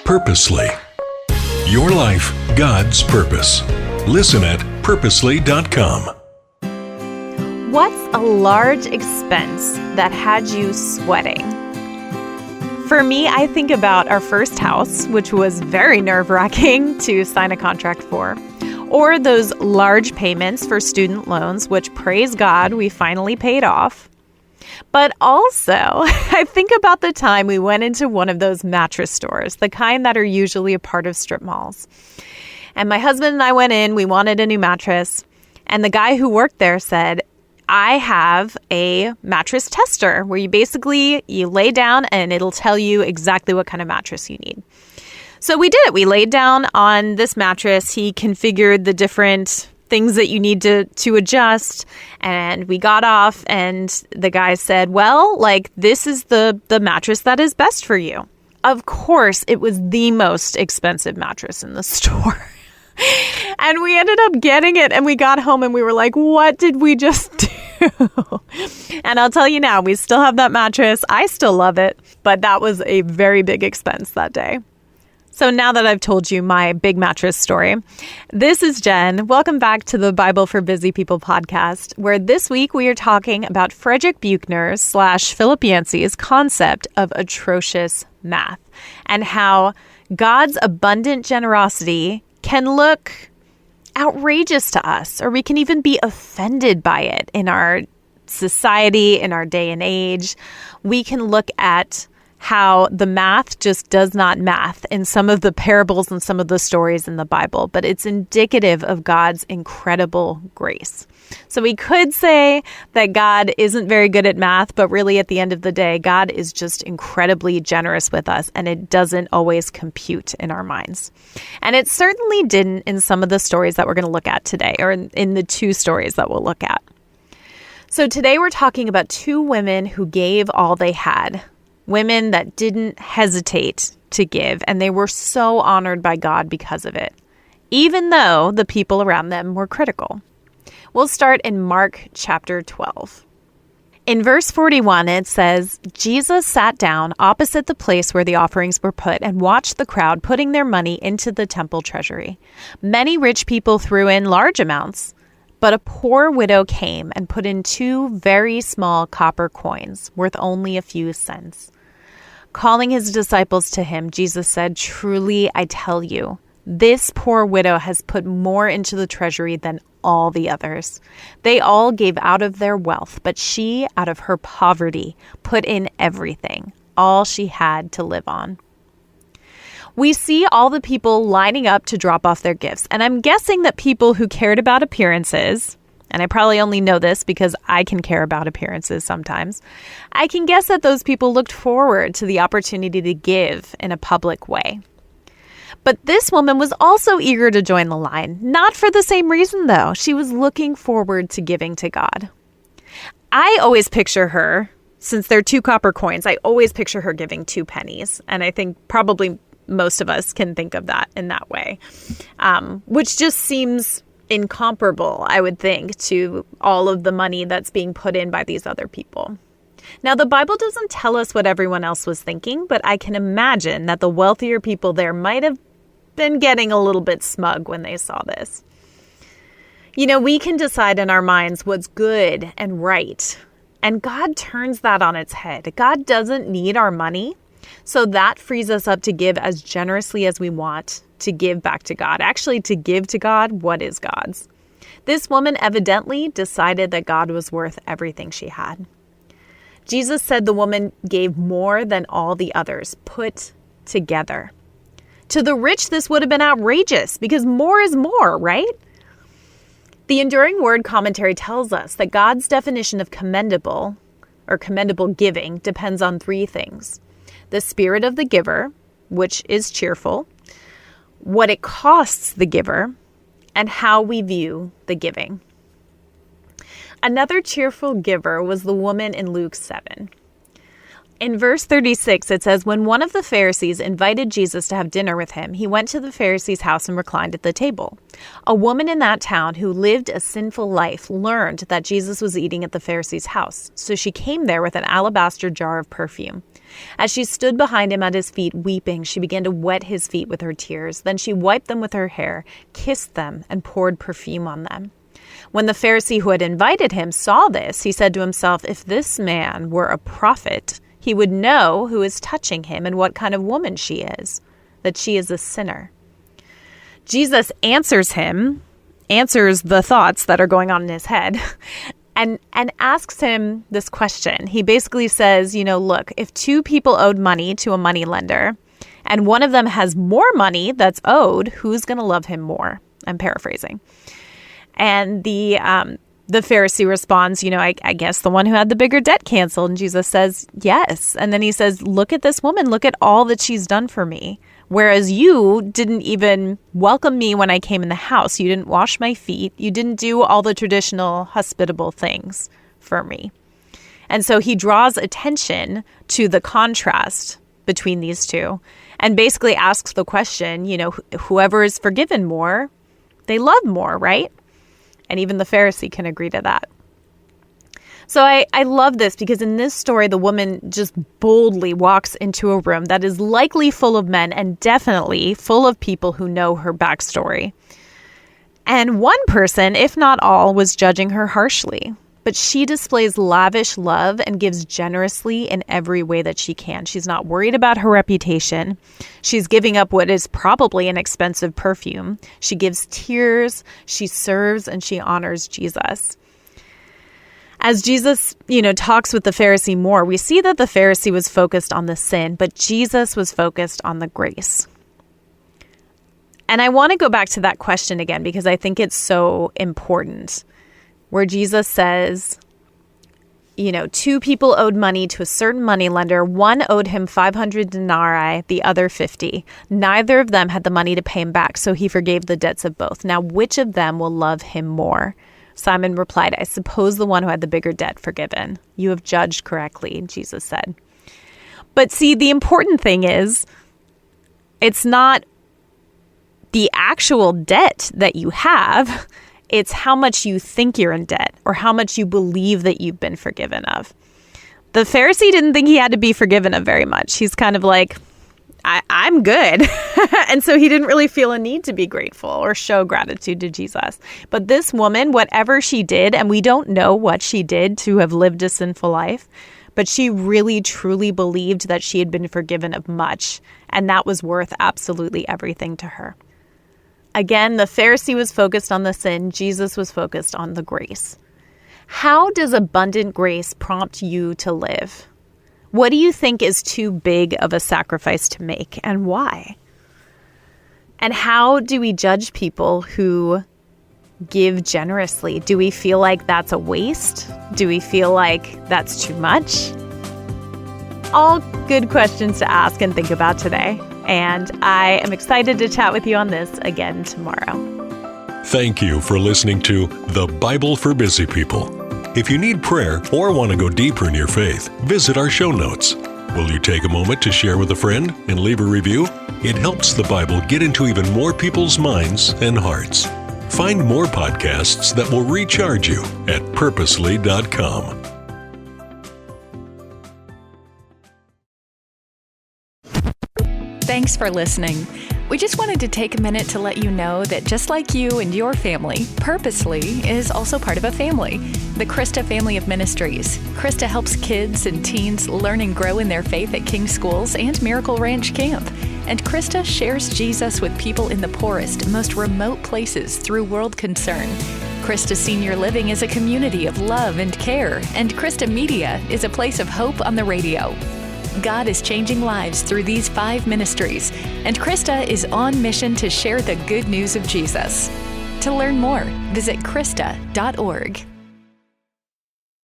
Purposely. Your life, God's purpose. Listen at purposely.com. What's a large expense that had you sweating? For me, I think about our first house, which was very nerve-wracking to sign a contract for, or those large payments for student loans, which, praise God, we finally paid off. But also, I think about the time we went into one of those mattress stores, the kind that are usually a part of strip malls. And my husband and I went in, we wanted a new mattress, and the guy who worked there said, I have a mattress tester where you lay down and it'll tell you exactly what kind of mattress you need. So we did it. We laid down on this mattress. He configured the different things that you need to adjust, and we got off, and the guy said, well, this is the mattress that is best for you. Of course, it was the most expensive mattress in the store. And we ended up getting it, and we got home and we were like, what did we just do? And I'll tell you now, we still have that mattress. I still love it, but that was a very big expense that day. So now that I've told you my big mattress story, this is Jen. Welcome back to the Bible for Busy People podcast, where this week we are talking about Frederick Buechner's / Philip Yancey's concept of atrocious math and how God's abundant generosity can look outrageous to us, or we can even be offended by it in our society, in our day and age. We can look at how the math just does not math in some of the parables and some of the stories in the Bible, but it's indicative of God's incredible grace. So we could say that God isn't very good at math, but really at the end of the day, God is just incredibly generous with us, and it doesn't always compute in our minds. And it certainly didn't in some of the stories that we're going to look at today, or in the two stories that we'll look at. So today we're talking about two women who gave all they had. Women that didn't hesitate to give, and they were so honored by God because of it, even though the people around them were critical. We'll start in Mark chapter 12. In verse 41, it says, Jesus sat down opposite the place where the offerings were put and watched the crowd putting their money into the temple treasury. Many rich people threw in large amounts, but a poor widow came and put in 2 very small copper coins worth only a few cents. Calling his disciples to him, Jesus said, truly, I tell you, this poor widow has put more into the treasury than all the others. They all gave out of their wealth, but she, out of her poverty, put in everything, all she had to live on. We see all the people lining up to drop off their gifts, and I'm guessing that people who cared about appearances, and I probably only know this because I can care about appearances sometimes, I can guess that those people looked forward to the opportunity to give in a public way. But this woman was also eager to join the line, not for the same reason though. She was looking forward to giving to God. I always picture her, since they're 2 copper coins, I always picture her giving 2 pennies. And I think probably most of us can think of that in that way, which just seems incomparable, I would think, to all of the money that's being put in by these other people. Now, the Bible doesn't tell us what everyone else was thinking, but I can imagine that the wealthier people there might have been getting a little bit smug when they saw this. You know, we can decide in our minds what's good and right, and God turns that on its head. God doesn't need our money, so that frees us up to give as generously as we want, to give back to God. Actually, to give to God what is God's. This woman evidently decided that God was worth everything she had. Jesus said the woman gave more than all the others put together. To the rich, this would have been outrageous because more is more, right? The Enduring Word commentary tells us that God's definition of commendable giving depends on 3 things: the spirit of the giver, which is cheerful, what it costs the giver, and how we view the giving. Another cheerful giver was the woman in Luke 7. In verse 36, it says, when one of the Pharisees invited Jesus to have dinner with him, he went to the Pharisee's house and reclined at the table. A woman in that town who lived a sinful life learned that Jesus was eating at the Pharisee's house, so she came there with an alabaster jar of perfume. As she stood behind him at his feet weeping, she began to wet his feet with her tears. Then she wiped them with her hair, kissed them, and poured perfume on them. When the Pharisee who had invited him saw this, he said to himself, if this man were a prophet, he would know who is touching him and what kind of woman she is, that she is a sinner. Jesus answers the thoughts that are going on in his head, and asks him this question. He basically says, look, if two people owed money to a money lender, and one of them has more money that's owed, who's going to love him more? I'm paraphrasing. And the Pharisee responds, I guess the one who had the bigger debt canceled. And Jesus says, yes. And then he says, look at this woman. Look at all that she's done for me. Whereas you didn't even welcome me when I came in the house. You didn't wash my feet. You didn't do all the traditional hospitable things for me. And so he draws attention to the contrast between these two and basically asks the question, whoever is forgiven more, they love more, right? And even the Pharisee can agree to that. So I love this because in this story, the woman just boldly walks into a room that is likely full of men and definitely full of people who know her backstory. And one person, if not all, was judging her harshly. But she displays lavish love and gives generously in every way that she can. She's not worried about her reputation. She's giving up what is probably an expensive perfume. She gives tears, she serves, and she honors Jesus. As Jesus, talks with the Pharisee more, we see that the Pharisee was focused on the sin, but Jesus was focused on the grace. And I want to go back to that question again because I think it's so important. Where Jesus says, two people owed money to a certain money lender. One owed him 500 denarii, the other 50. Neither of them had the money to pay him back, so he forgave the debts of both. Now, which of them will love him more? Simon replied, I suppose the one who had the bigger debt forgiven. You have judged correctly, Jesus said. But see, the important thing is, it's not the actual debt that you have. It's how much you think you're in debt or how much you believe that you've been forgiven of. The Pharisee didn't think he had to be forgiven of very much. He's kind of like, I'm good. And so he didn't really feel a need to be grateful or show gratitude to Jesus. But this woman, whatever she did, and we don't know what she did to have lived a sinful life, but she really, truly believed that she had been forgiven of much. And that was worth absolutely everything to her. Again, the Pharisee was focused on the sin. Jesus was focused on the grace. How does abundant grace prompt you to live? What do you think is too big of a sacrifice to make, and why? And how do we judge people who give generously? Do we feel like that's a waste? Do we feel like that's too much? All good questions to ask and think about today. And I am excited to chat with you on this again tomorrow. Thank you for listening to The Bible for Busy People. If you need prayer or want to go deeper in your faith, visit our show notes. Will you take a moment to share with a friend and leave a review? It helps the Bible get into even more people's minds and hearts. Find more podcasts that will recharge you at purposely.com. Thanks for listening. We just wanted to take a minute to let you know that just like you and your family, Purposely is also part of a family, the Krista Family of Ministries. Krista helps kids and teens learn and grow in their faith at King Schools and Miracle Ranch Camp. And Krista shares Jesus with people in the poorest, most remote places through World Concern. Krista Senior Living is a community of love and care, and Krista Media is a place of hope on the radio. God is changing lives through these 5 ministries, and Krista is on mission to share the good news of Jesus. To learn more, visit Krista.org.